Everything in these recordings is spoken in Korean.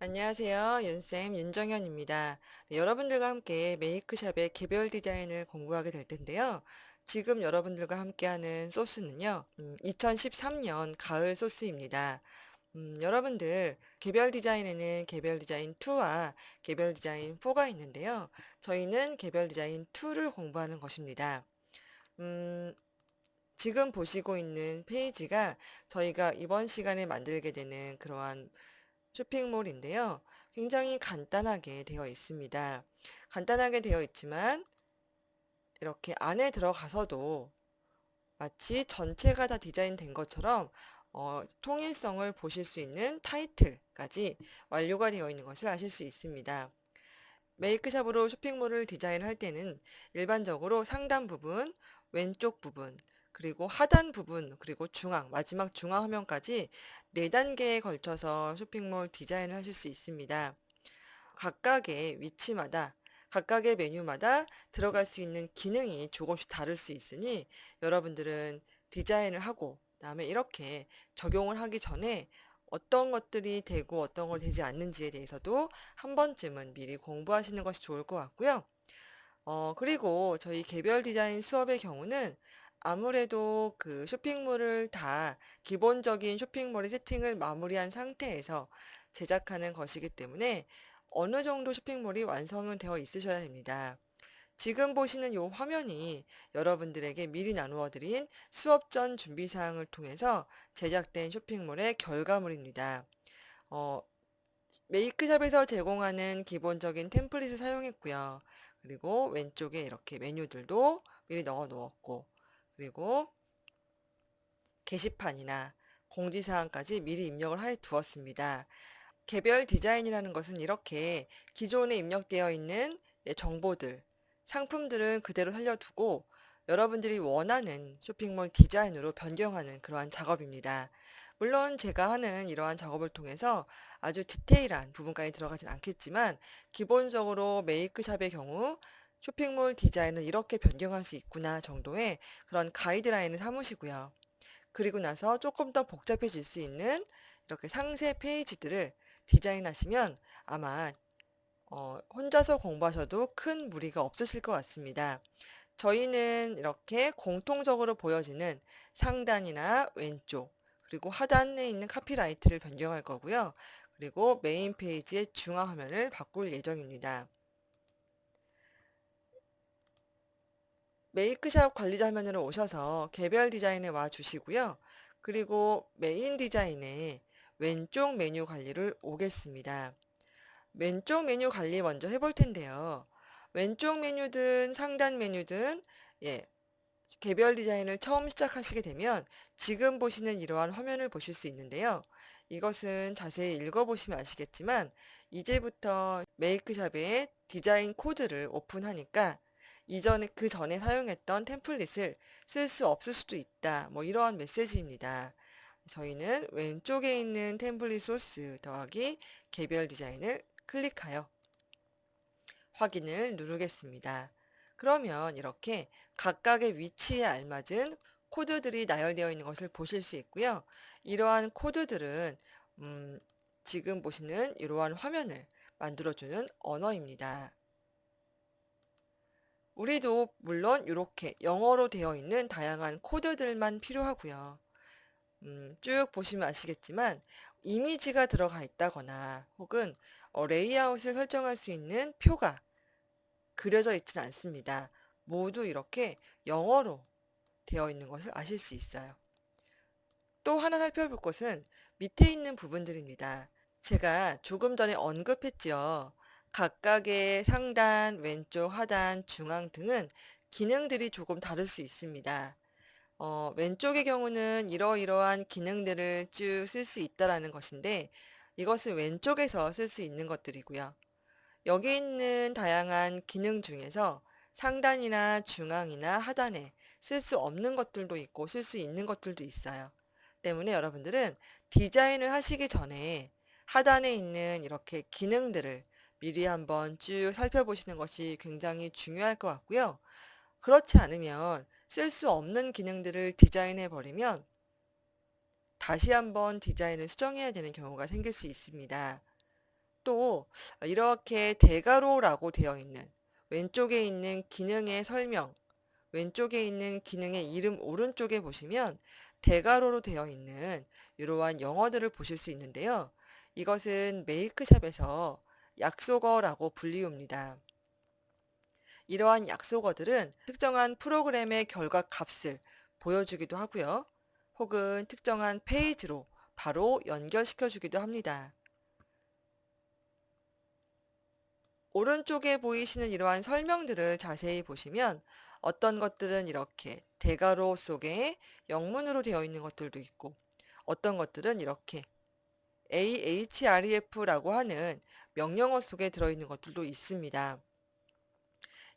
안녕하세요. 윤쌤 윤정현입니다. 네, 여러분들과 함께 메이크샵의 개별 디자인을 공부하게 될 텐데요. 지금 여러분들과 함께하는 소스는요, 2013년 가을 소스입니다. 여러분들 개별 디자인에는 개별 디자인 2와 개별 디자인 4가 있는데요. 저희는 개별 디자인 2를 공부하는 것입니다. 음, 지금 보시고 있는 페이지가 저희가 이번 시간에 만들게 되는 그러한 쇼핑몰인데요. 굉장히 간단하게 되어 있습니다. 간단하게 되어 있지만 이렇게 안에 들어가서도 마치 전체가 다 디자인된 것처럼 통일성을 보실 수 있는 타이틀까지 완료가 되어 있는 것을 아실 수 있습니다. 메이크샵으로 쇼핑몰을 디자인할 때는 일반적으로 상단 부분, 왼쪽 부분, 그리고 하단 부분, 그리고 중앙, 마지막 중앙 화면까지 4단계에 걸쳐서 쇼핑몰 디자인을 하실 수 있습니다. 각각의 위치마다, 각각의 메뉴마다 들어갈 수 있는 기능이 조금씩 다를 수 있으니 여러분들은 디자인을 하고, 그다음에 이렇게 적용을 하기 전에 어떤 것들이 되고 어떤 걸 되지 않는지에 대해서도 한 번쯤은 미리 공부하시는 것이 좋을 것 같고요. 그리고 저희 개별 디자인 수업의 경우는 아무래도 그 쇼핑몰을 다 기본적인 쇼핑몰의 세팅을 마무리한 상태에서 제작하는 것이기 때문에 어느 정도 쇼핑몰이 완성은 되어 있으셔야 됩니다. 지금 보시는 이 화면이 여러분들에게 미리 나누어 드린 수업 전 준비 사항을 통해서 제작된 쇼핑몰의 결과물입니다. 어, 메이크샵에서 제공하는 기본적인 템플릿을 사용했고요. 그리고 왼쪽에 이렇게 메뉴들도 미리 넣어 놓았고, 그리고 게시판이나 공지사항까지 미리 입력을 해 두었습니다. 개별 디자인이라는 것은 이렇게 기존에 입력되어 있는 정보들, 상품들은 그대로 살려두고 여러분들이 원하는 쇼핑몰 디자인으로 변경하는 그러한 작업입니다. 물론 제가 하는 이러한 작업을 통해서 아주 디테일한 부분까지 들어가진 않겠지만 기본적으로 메이크샵의 경우 쇼핑몰 디자인은 이렇게 변경할 수 있구나 정도의 그런 가이드라인을 삼으시고요. 그리고 나서 조금 더 복잡해질 수 있는 이렇게 상세 페이지들을 디자인하시면 아마 혼자서 공부하셔도 큰 무리가 없으실 것 같습니다. 저희는 이렇게 공통적으로 보여지는 상단이나 왼쪽, 그리고 하단에 있는 카피라이트를 변경할 거고요. 그리고 메인 페이지의 중앙 화면을 바꿀 예정입니다. 메이크샵 관리자 화면으로 오셔서 개별 디자인에 와 주시고요. 그리고 메인 디자인에 왼쪽 메뉴 관리를 오겠습니다. 왼쪽 메뉴 관리 먼저 해볼 텐데요. 왼쪽 메뉴든 상단 메뉴든 예, 개별 디자인을 처음 시작하시게 되면 지금 보시는 이러한 화면을 보실 수 있는데요. 이것은 자세히 읽어보시면 아시겠지만 이제부터 메이크샵의 디자인 코드를 오픈하니까 이전에 그 전에 사용했던 템플릿을 쓸 수 없을 수도 있다. 뭐 이러한 메시지입니다. 저희는 왼쪽에 있는 템플릿 소스 더하기 개별 디자인을 클릭하여 확인을 누르겠습니다. 그러면 이렇게 각각의 위치에 알맞은 코드들이 나열되어 있는 것을 보실 수 있고요. 이러한 코드들은 음, 지금 보시는 이러한 화면을 만들어주는 언어입니다. 우리도 물론 이렇게 영어로 되어 있는 다양한 코드들만 필요하고요. 쭉 보시면 아시겠지만 이미지가 들어가 있다거나 혹은 레이아웃을 설정할 수 있는 표가 그려져 있지는 않습니다. 모두 이렇게 영어로 되어 있는 것을 아실 수 있어요. 또 하나 살펴볼 것은 밑에 있는 부분들입니다. 제가 조금 전에 언급했지요. 각각의 상단, 왼쪽, 하단, 중앙 등은 기능들이 조금 다를 수 있습니다. 왼쪽의 경우는 이러이러한 기능들을 쭉 쓸 수 있다라는 것인데 이것은 왼쪽에서 쓸 수 있는 것들이고요. 여기 있는 다양한 기능 중에서 상단이나 중앙이나 하단에 쓸 수 없는 것들도 있고 쓸 수 있는 것들도 있어요. 때문에 여러분들은 디자인을 하시기 전에 하단에 있는 이렇게 기능들을 미리 한번 쭉 살펴보시는 것이 굉장히 중요할 것 같고요. 그렇지 않으면 쓸 수 없는 기능들을 디자인해 버리면 다시 한번 디자인을 수정해야 되는 경우가 생길 수 있습니다. 또 이렇게 대괄호라고 되어 있는 왼쪽에 있는 기능의 설명, 왼쪽에 있는 기능의 이름 오른쪽에 보시면 대괄호로 되어 있는 이러한 영어들을 보실 수 있는데요. 이것은 메이크샵에서 약속어라고 불리웁니다. 이러한 약속어들은 특정한 프로그램의 결과 값을 보여주기도 하고요. 혹은 특정한 페이지로 바로 연결시켜 주기도 합니다. 오른쪽에 보이시는 이러한 설명들을 자세히 보시면 어떤 것들은 이렇게 대괄호 속에 영문으로 되어 있는 것들도 있고 어떤 것들은 이렇게 ahref라고 하는 명령어 속에 들어있는 것들도 있습니다.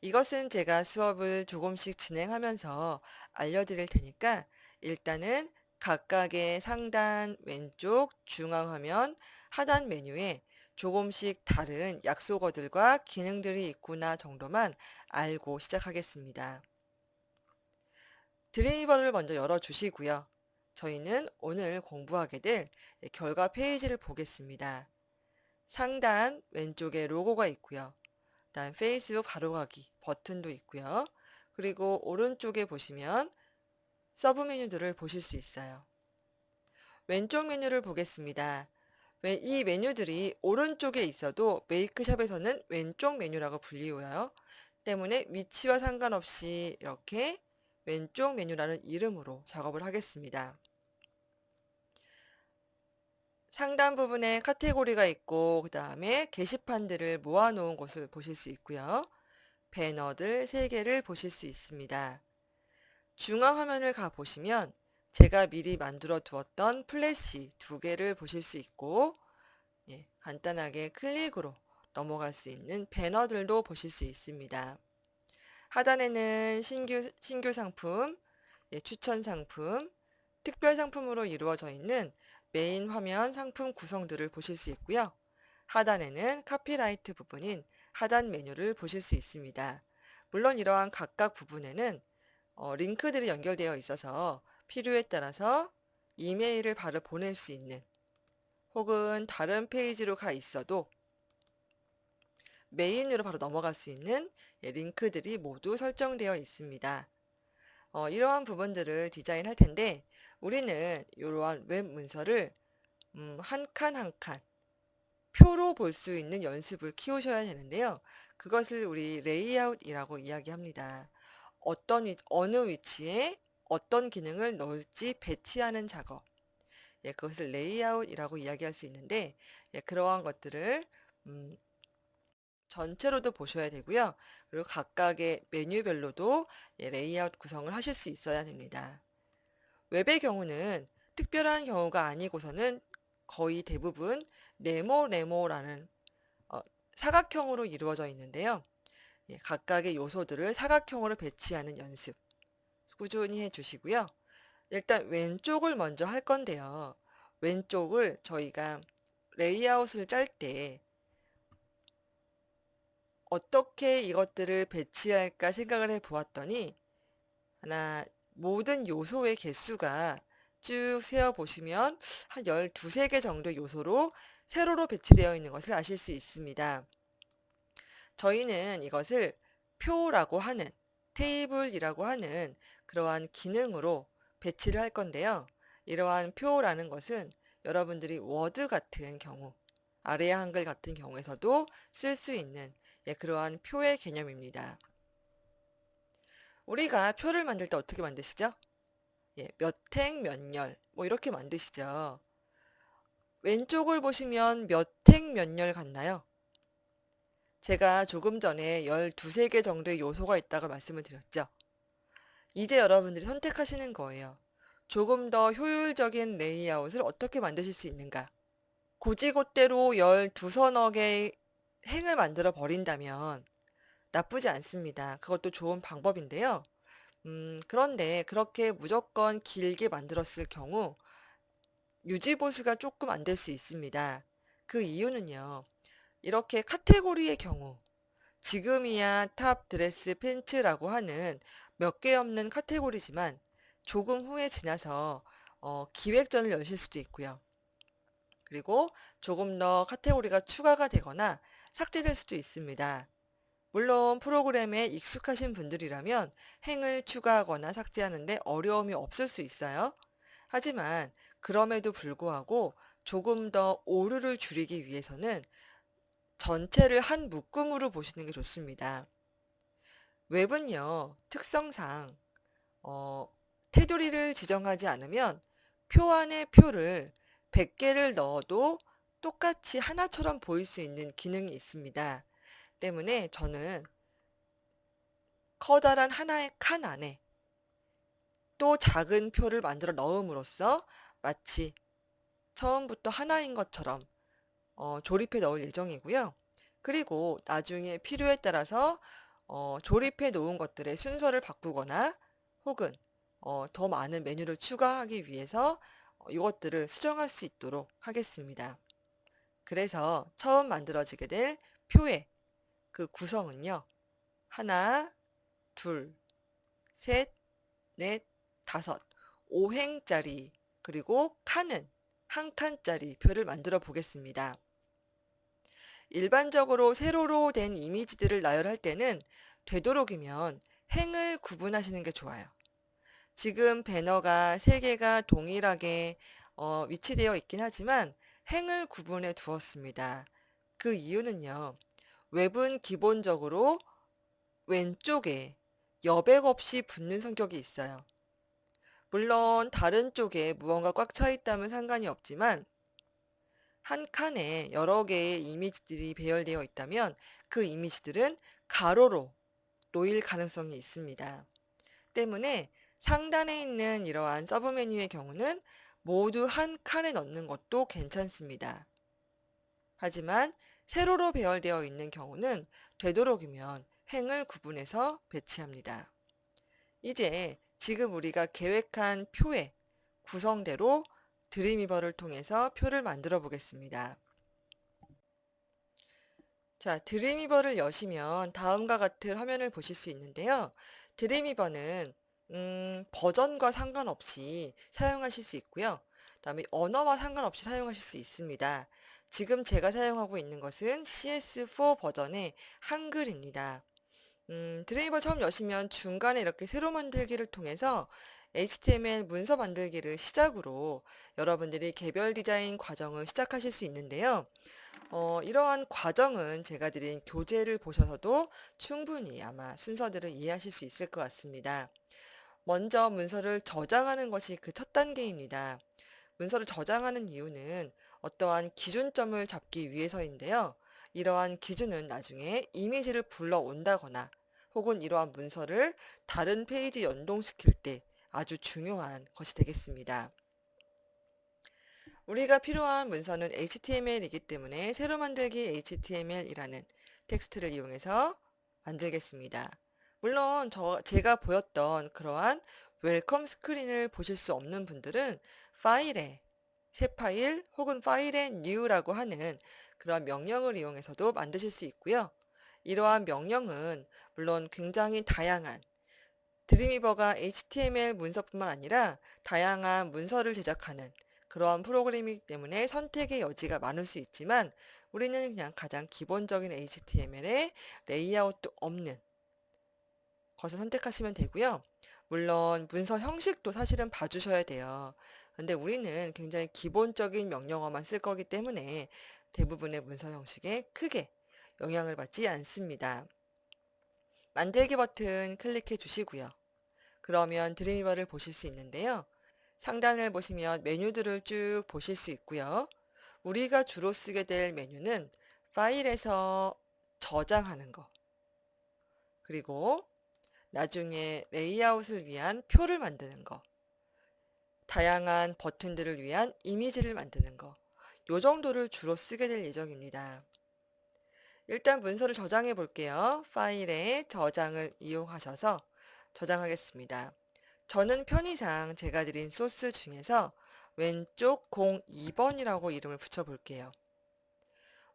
이것은 제가 수업을 조금씩 진행하면서 알려드릴 테니까 일단은 각각의 상단, 왼쪽, 중앙 화면, 하단 메뉴에 조금씩 다른 약속어들과 기능들이 있구나 정도만 알고 시작하겠습니다. 드리버를 먼저 열어주시고요. 저희는 오늘 공부하게 될 결과 페이지를 보겠습니다. 상단 왼쪽에 로고가 있고요. 다음 페이스북 바로가기 버튼도 있고요. 그리고 오른쪽에 보시면 서브 메뉴들을 보실 수 있어요. 왼쪽 메뉴를 보겠습니다. 이 메뉴들이 오른쪽에 있어도 메이크샵에서는 왼쪽 메뉴라고 불리워요. 때문에 위치와 상관없이 이렇게 왼쪽 메뉴라는 이름으로 작업을 하겠습니다. 상단 부분에 카테고리가 있고 그 다음에 게시판들을 모아놓은 곳을 보실 수 있고요. 배너들 3개를 보실 수 있습니다. 중앙 화면을 가보시면 제가 미리 만들어 두었던 플래시 2개를 보실 수 있고 간단하게 클릭으로 넘어갈 수 있는 배너들도 보실 수 있습니다. 하단에는 신규 상품, 추천 상품, 특별 상품으로 이루어져 있는 메인 화면 상품 구성들을 보실 수 있고요. 하단에는 카피라이트 부분인 하단 메뉴를 보실 수 있습니다. 물론 이러한 각각 부분에는 링크들이 연결되어 있어서 필요에 따라서 이메일을 바로 보낼 수 있는 혹은 다른 페이지로 가 있어도 메인으로 바로 넘어갈 수 있는 링크들이 모두 설정되어 있습니다. 이러한 부분들을 디자인할 텐데 우리는 이러한 웹 문서를 한 칸 한 칸 표로 볼 수 있는 연습을 키우셔야 되는데요. 그것을 우리 레이아웃이라고 이야기합니다. 어느 위치에 어떤 기능을 넣을지 배치하는 작업. 그것을 레이아웃이라고 이야기할 수 있는데, 그러한 것들을, 음, 전체로도 보셔야 되고요. 그리고 각각의 메뉴별로도 레이아웃 구성을 하실 수 있어야 됩니다. 웹의 경우는 특별한 경우가 아니고서는 거의 대부분 네모라는 사각형으로 이루어져 있는데요. 각각의 요소들을 사각형으로 배치하는 연습 꾸준히 해주시고요. 일단 왼쪽을 먼저 할 건데요. 왼쪽을 저희가 레이아웃을 짤 때 어떻게 이것들을 배치할까 생각을 해 보았더니 모든 요소의 개수가 쭉 세어 보시면 한 12, 3개 정도의 요소로 세로로 배치되어 있는 것을 아실 수 있습니다. 저희는 이것을 표라고 하는 테이블이라고 하는 그러한 기능으로 배치를 할 건데요. 이러한 표라는 것은 여러분들이 워드 같은 경우, 아래아 한글 같은 경우에서도 쓸 수 있는 그러한 표의 개념입니다. 우리가 표를 만들 때 어떻게 만드시죠? 몇 행 몇 열, 뭐 이렇게 만드시죠. 왼쪽을 보시면 몇 행 몇 열 같나요? 제가 조금 전에 12, 3개 정도의 요소가 있다고 말씀을 드렸죠. 이제 여러분들이 선택하시는 거예요. 조금 더 효율적인 레이아웃을 어떻게 만드실 수 있는가? 고지곳대로 12 서너 개의 행을 만들어 버린다면 나쁘지 않습니다. 그것도 좋은 방법인데요. 그런데 그렇게 무조건 길게 만들었을 경우 유지보수가 조금 안 될 수 있습니다. 그 이유는요. 이렇게 카테고리의 경우 지금이야 탑 드레스 팬츠라고 하는 몇 개 없는 카테고리지만 조금 후에 지나서 기획전을 여실 수도 있고요. 그리고 조금 더 카테고리가 추가가 되거나 삭제될 수도 있습니다. 물론 프로그램에 익숙하신 분들이라면 행을 추가하거나 삭제하는데 어려움이 없을 수 있어요. 하지만 그럼에도 불구하고 조금 더 오류를 줄이기 위해서는 전체를 한 묶음으로 보시는 게 좋습니다. 웹은요, 특성상 어, 테두리를 지정하지 않으면 표 안에 표를 100개를 넣어도 똑같이 하나처럼 보일 수 있는 기능이 있습니다. 때문에 저는 커다란 하나의 칸 안에 또 작은 표를 만들어 넣음으로써 마치 처음부터 하나인 것처럼 조립해 넣을 예정이고요. 그리고 나중에 필요에 따라서 조립해 놓은 것들의 순서를 바꾸거나 혹은 더 많은 메뉴를 추가하기 위해서 이것들을 수정할 수 있도록 하겠습니다. 그래서 처음 만들어지게 될 표의 그 구성은요. 하나, 둘, 셋, 넷, 다섯, 5행짜리 그리고 칸은 한 칸짜리 표를 만들어 보겠습니다. 일반적으로 세로로 된 이미지들을 나열할 때는 되도록이면 행을 구분하시는 게 좋아요. 지금 배너가 3개가 동일하게 위치되어 있긴 하지만 행을 구분해 두었습니다. 그 이유는요. 웹은 기본적으로 왼쪽에 여백 없이 붙는 성격이 있어요. 물론 다른 쪽에 무언가 꽉 차 있다면 상관이 없지만 한 칸에 여러 개의 이미지들이 배열되어 있다면 그 이미지들은 가로로 놓일 가능성이 있습니다. 때문에 상단에 있는 이러한 서브 메뉴의 경우는 모두 한 칸에 넣는 것도 괜찮습니다. 하지만 세로로 배열되어 있는 경우는 되도록이면 행을 구분해서 배치합니다. 이제 지금 우리가 계획한 표의 구성대로 드림위버를 통해서 표를 만들어 보겠습니다. 자, 드림위버를 여시면 다음과 같은 화면을 보실 수 있는데요. 드림위버는 버전과 상관없이 사용하실 수 있고요. 그다음에 언어와 상관없이 사용하실 수 있습니다. 지금 제가 사용하고 있는 것은 CS4 버전의 한글입니다. 드레이버 처음 여시면 중간에 이렇게 새로 만들기를 통해서 HTML 문서 만들기를 시작으로 여러분들이 개별 디자인 과정을 시작하실 수 있는데요. 이러한 과정은 제가 드린 교재를 보셔서도 충분히 아마 순서들을 이해하실 수 있을 것 같습니다. 먼저 문서를 저장하는 것이 그 첫 단계입니다. 문서를 저장하는 이유는 어떠한 기준점을 잡기 위해서인데요. 이러한 기준은 나중에 이미지를 불러온다거나 혹은 이러한 문서를 다른 페이지 연동시킬 때 아주 중요한 것이 되겠습니다. 우리가 필요한 문서는 HTML이기 때문에 새로 만들기 HTML이라는 텍스트를 이용해서 만들겠습니다. 물론 제가 보였던 그러한 웰컴 스크린을 보실 수 없는 분들은 파일에 새 파일 혹은 파일에 new라고 하는 그런 명령을 이용해서도 만드실 수 있고요. 이러한 명령은 물론 굉장히 다양한 드림위버가 HTML 문서뿐만 아니라 다양한 문서를 제작하는 그러한 프로그램이기 때문에 선택의 여지가 많을 수 있지만 우리는 그냥 가장 기본적인 HTML에 레이아웃도 없는 것을 선택하시면 되고요. 물론 문서 형식도 사실은 봐주셔야 돼요. 근데 우리는 굉장히 기본적인 명령어만 쓸 거기 때문에 대부분의 문서 형식에 크게 영향을 받지 않습니다. 만들기 버튼 클릭해 주시고요. 그러면 드림위버를 보실 수 있는데요. 상단을 보시면 메뉴들을 쭉 보실 수 있고요. 우리가 주로 쓰게 될 메뉴는 파일에서 저장하는 거, 그리고 나중에 레이아웃을 위한 표를 만드는 거, 다양한 버튼들을 위한 이미지를 만드는 거, 요 정도를 주로 쓰게 될 예정입니다. 일단 문서를 저장해 볼게요. 파일에 저장을 이용하셔서 저장하겠습니다. 저는 편의상 제가 드린 소스 중에서 왼쪽 02번이라고 이름을 붙여 볼게요.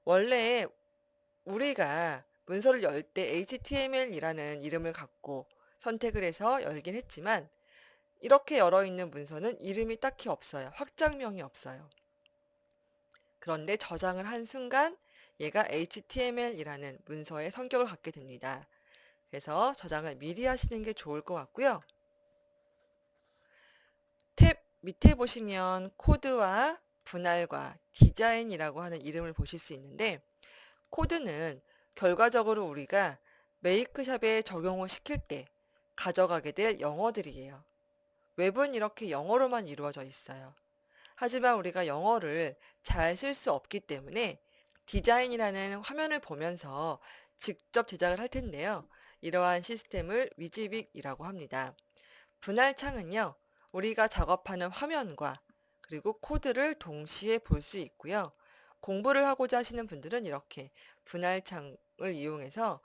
원래 우리가 문서를 열 때 HTML이라는 이름을 갖고 선택을 해서 열긴 했지만 이렇게 열어 있는 문서는 이름이 딱히 없어요. 확장명이 없어요. 그런데 저장을 한 순간 얘가 HTML이라는 문서의 성격을 갖게 됩니다. 그래서 저장을 미리 하시는 게 좋을 것 같고요. 탭 밑에 보시면 코드와 분할과 디자인이라고 하는 이름을 보실 수 있는데, 코드는 결과적으로 우리가 메이크샵에 적용을 시킬 때 가져가게 될 영어들이에요. 웹은 이렇게 영어로만 이루어져 있어요. 하지만 우리가 영어를 잘 쓸 수 없기 때문에 디자인이라는 화면을 보면서 직접 제작을 할 텐데요. 이러한 시스템을 위즈빅이라고 합니다. 분할창은요, 우리가 작업하는 화면과 그리고 코드를 동시에 볼 수 있고요. 공부를 하고자 하시는 분들은 이렇게 분할창을 이용해서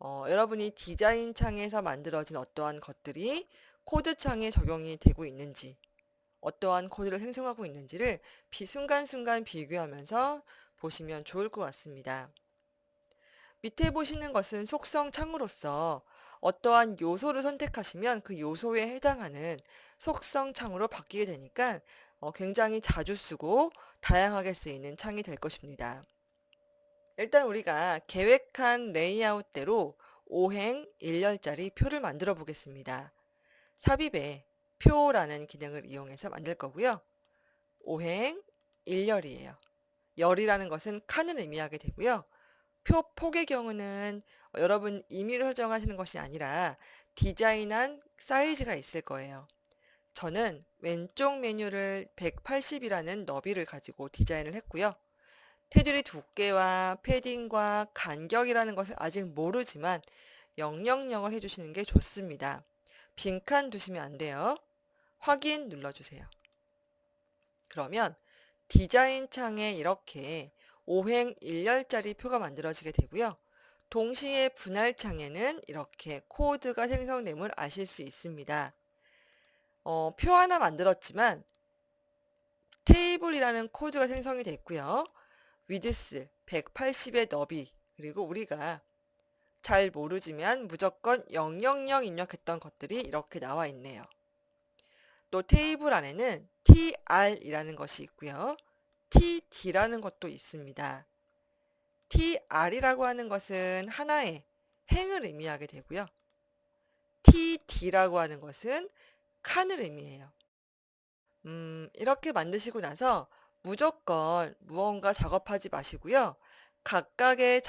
여러분이 디자인 창에서 만들어진 어떠한 것들이 코드 창에 적용이 되고 있는지, 어떠한 코드를 생성하고 있는지를 순간순간 비교하면서 보시면 좋을 것 같습니다. 밑에 보시는 것은 속성 창으로서 어떠한 요소를 선택하시면 그 요소에 해당하는 속성 창으로 바뀌게 되니까 굉장히 자주 쓰고 다양하게 쓰이는 창이 될 것입니다. 일단 우리가 계획한 레이아웃대로 5행 1열짜리 표를 만들어 보겠습니다. 삽입에 표라는 기능을 이용해서 만들 거고요. 5행 1열이에요. 열이라는 것은 칸을 의미하게 되고요. 표 폭의 경우는 여러분 임의로 설정하시는 것이 아니라 디자인한 사이즈가 있을 거예요. 저는 왼쪽 메뉴를 180이라는 너비를 가지고 디자인을 했고요. 테두리 두께와 패딩과 간격이라는 것을 아직 모르지만 000을 해주시는 게 좋습니다. 빈칸 두시면 안 돼요. 확인 눌러주세요. 그러면 디자인 창에 이렇게 5행 1열짜리 표가 만들어지게 되고요. 동시에 분할 창에는 이렇게 코드가 생성됨을 아실 수 있습니다. 표 하나 만들었지만 테이블이라는 코드가 생성이 됐고요. 위드스 180의 너비, 그리고 우리가 잘 모르지만 무조건 000 입력했던 것들이 이렇게 나와 있네요. 또 테이블 안에는 tr이라는 것이 있고요. td라는 것도 있습니다. tr이라고 하는 것은 하나의 행을 의미하게 되고요. td라고 하는 것은 칸을 의미해요. 이렇게 만드시고 나서 무조건 무언가 작업하지 마시고요. 각각의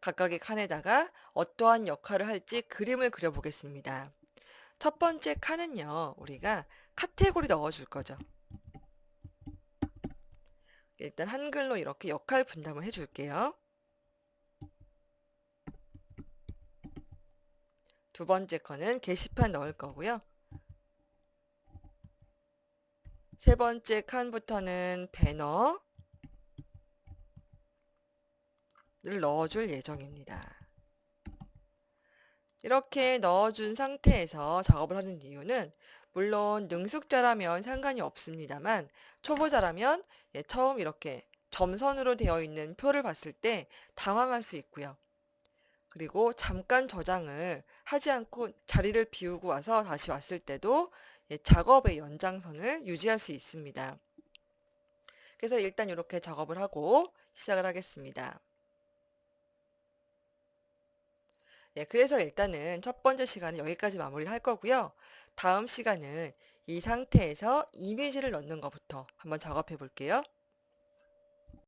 각각의 칸에다가 어떠한 역할을 할지 그림을 그려보겠습니다. 첫 번째 칸은요, 우리가 카테고리 넣어줄 거죠. 일단 한글로 이렇게 역할 분담을 해줄게요. 두 번째 칸은 게시판 넣을 거고요. 세 번째 칸부터는 배너를 넣어줄 예정입니다. 이렇게 넣어준 상태에서 작업을 하는 이유는 물론 능숙자라면 상관이 없습니다만 초보자라면 처음 이렇게 점선으로 되어 있는 표를 봤을 때 당황할 수 있고요. 그리고 잠깐 저장을 하지 않고 자리를 비우고 와서 다시 왔을 때도 작업의 연장선을 유지할 수 있습니다. 그래서 일단 이렇게 작업을 하고 시작을 하겠습니다. 그래서 일단은 첫 번째 시간은 여기까지 마무리를 할 거고요. 다음 시간은 이 상태에서 이미지를 넣는 것부터 한번 작업해 볼게요.